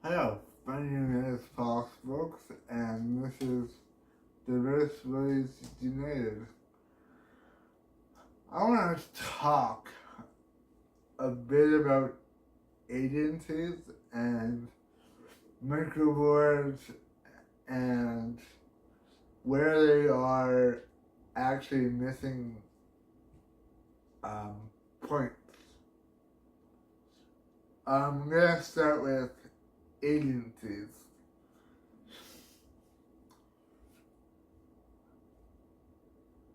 Hello, my name is Paul Brooks, and this is Diverse Ways United. I want to talk a bit about agencies and microboards and where they are actually missing um, points. I'm going to start with agencies.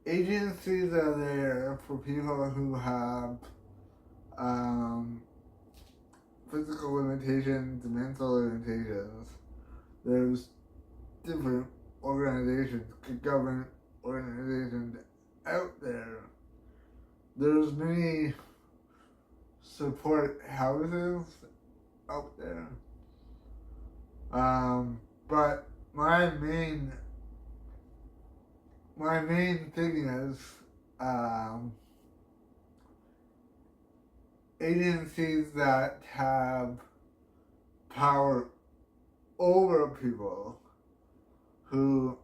Agencies are there for people who have physical limitations, mental limitations. There's different organizations, government organizations out there. There's many support houses out there. But my main thing is agencies that have power over people who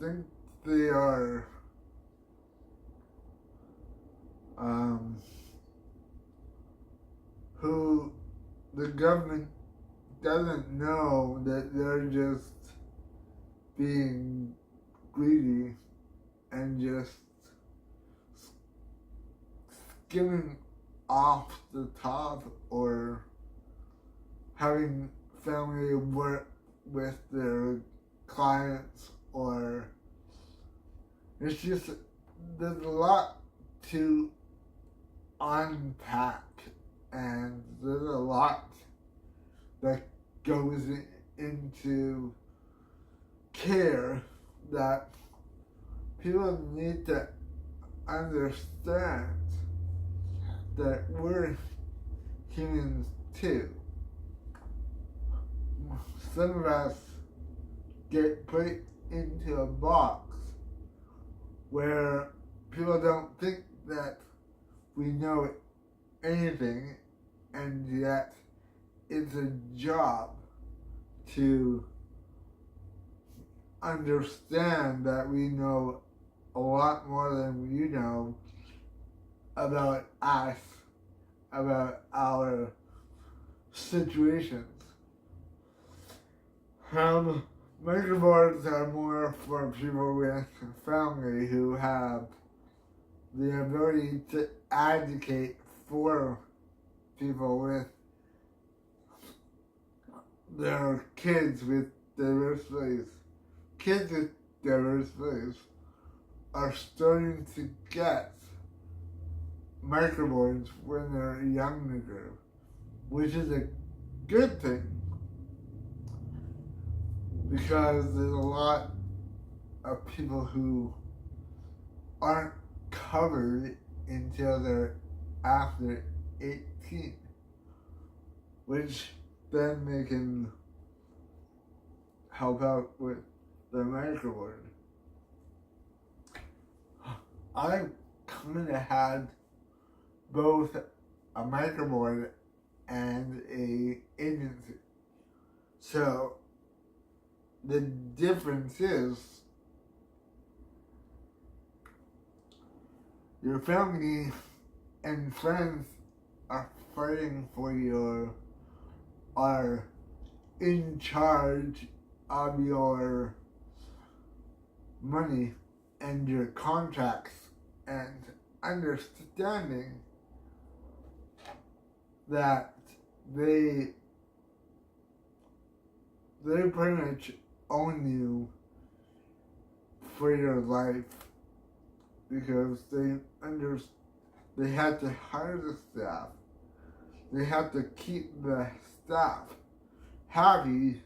think they are who the government doesn't know that they're just being greedy and just skimming off the top or having family work with their clients, or it's just there's a lot to unpack, and there's a lot that goes into care that people need to understand that we're humans too. Some of us get put into a box where people don't think that we know anything, and yet it's a job to understand that we know a lot more than you know about us, about our situations. Microboards are more for people with family who have the ability to advocate for people with their kids with disabilities. Kids with disabilities are starting to get microboards when they're younger, which is a good thing because there's a lot of people who aren't covered until they're after 18, which then they can help out with the microboard. I kind of had both a microboard and a agency. So the difference is your family and friends are fighting for are in charge of your money and your contracts, and understanding that they pretty much own you for your life because they have to hire the staff, they have to keep the staff happy.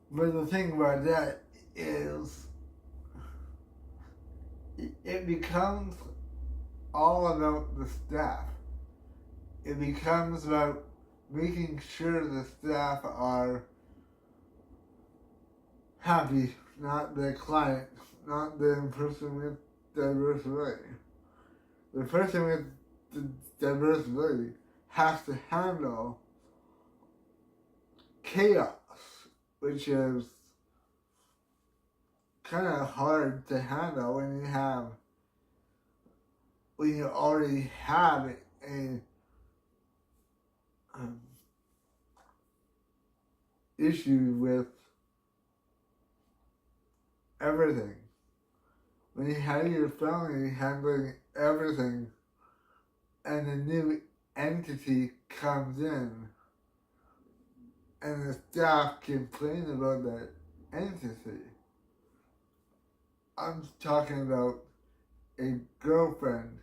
But the thing about that is it becomes all about the staff. It becomes about making sure the staff are happy, not the client, not the person with disability. The person with the disability has to handle chaos, which is kind of hard to handle when you already have a um, issue with everything. When you have your family handling everything and a new entity comes in and the staff complain about that entity. I'm talking about a girlfriend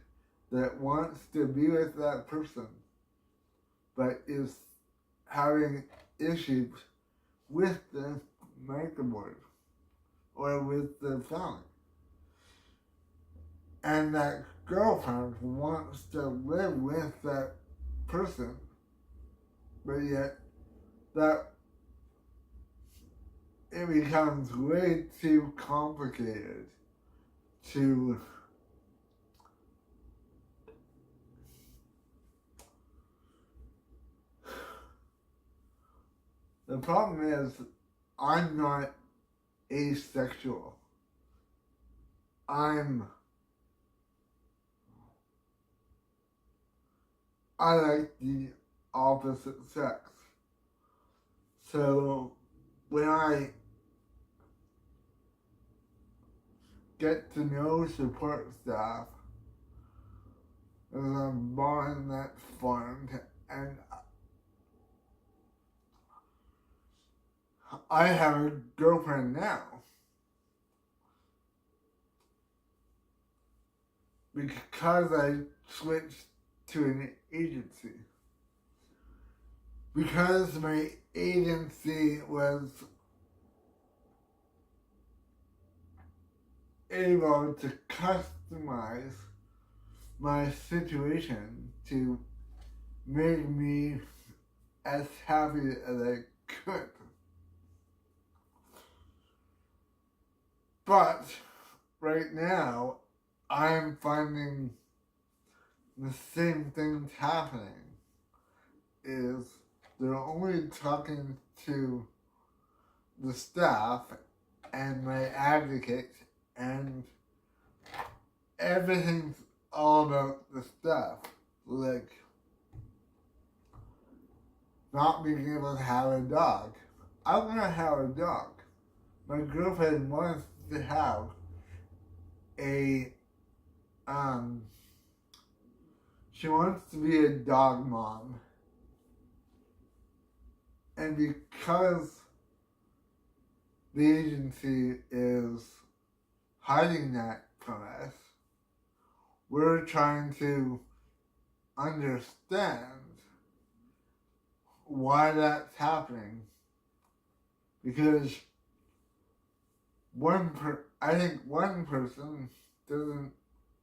that wants to be with that person but is having issues with the microboard or with the family. And that girlfriend wants to live with that person, but yet that it becomes way too complicated to the problem is I'm not asexual. I like the opposite sex. So when I get to know support staff, there's a bond that's formed, and I have a girlfriend now because I switched to an agency. Because my agency was able to customize my situation to make me as happy as I could. But right now, I'm finding the same things happening. Is they're only talking to the staff and my advocate, and everything's all about the staff. Like, not being able to have a dog. I want to have a dog. My girlfriend wants to have a, she wants to be a dog mom. And because the agency is hiding that from us, we're trying to understand why that's happening. Because I think one person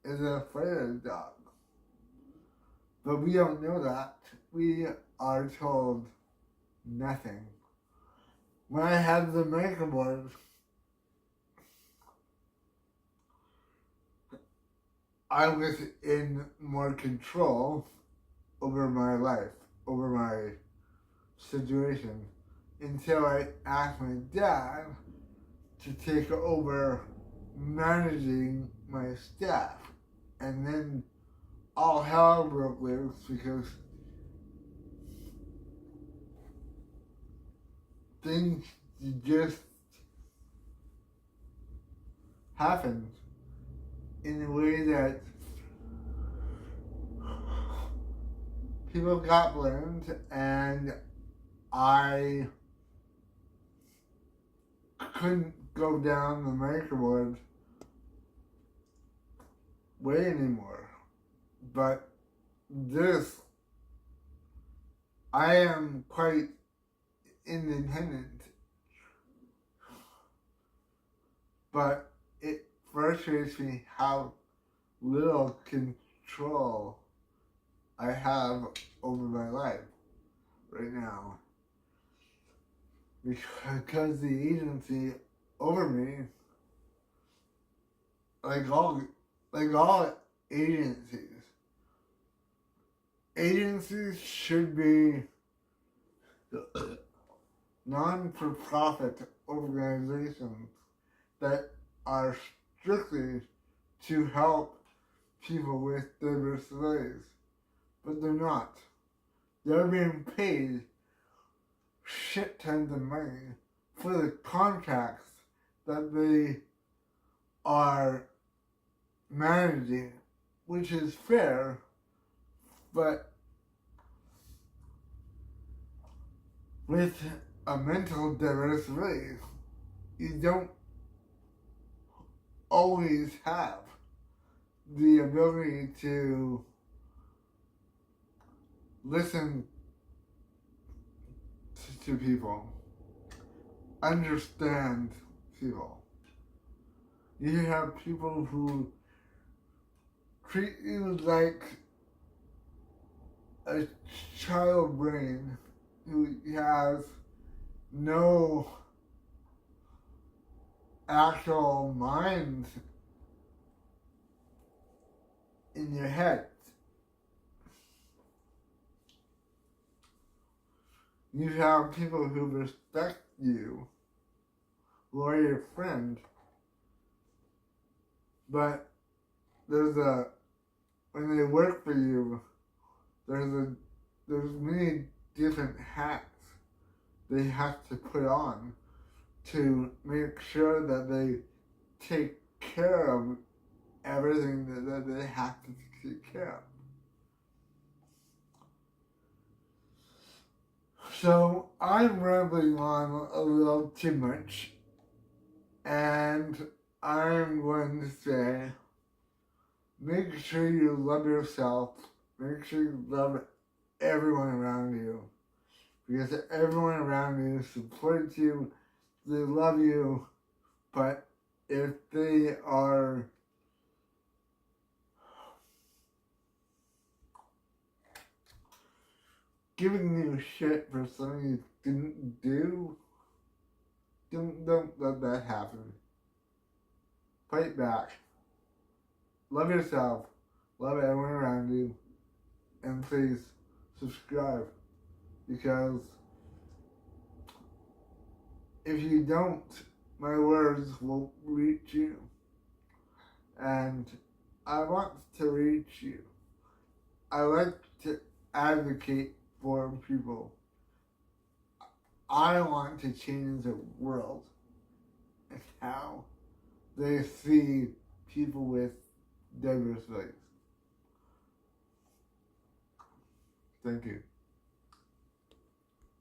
is afraid of dogs. But we don't know that. We are told nothing. When I had the microboard, I was in more control over my life, over my situation, until I asked my dad to take over managing my staff. And then all hell broke loose because things just happened in a way that people got blamed, and I couldn't go down the microboard way anymore. But this, I am quite independent, but it frustrates me how little control I have over my life right now, because the agency over me, like all agencies, agencies should be non-for-profit organizations that are strictly to help people with disabilities, but they're not. They're being paid shit tons of money for the contracts that they are managing, which is fair, but with a mental disability, you don't always have the ability to listen to people, understand people. You have people who treat you like a child brain who has no actual mind in your head. You have people who respect you, who are your friend, but when they work for you, there's many different hats they have to put on to make sure that they take care of everything that they have to take care of. So I'm rambling on a little too much, and I'm going to say, make sure you love yourself, make sure you love everyone around you, because everyone around you supports you, they love you, but if they are giving you shit for something you didn't do, don't let that happen. Fight back. Love yourself, love everyone around you, and please subscribe, because if you don't, my words will reach you, and I want to reach you. I like to advocate for people. I want to change the world and how they see people with diverse race. Thank you.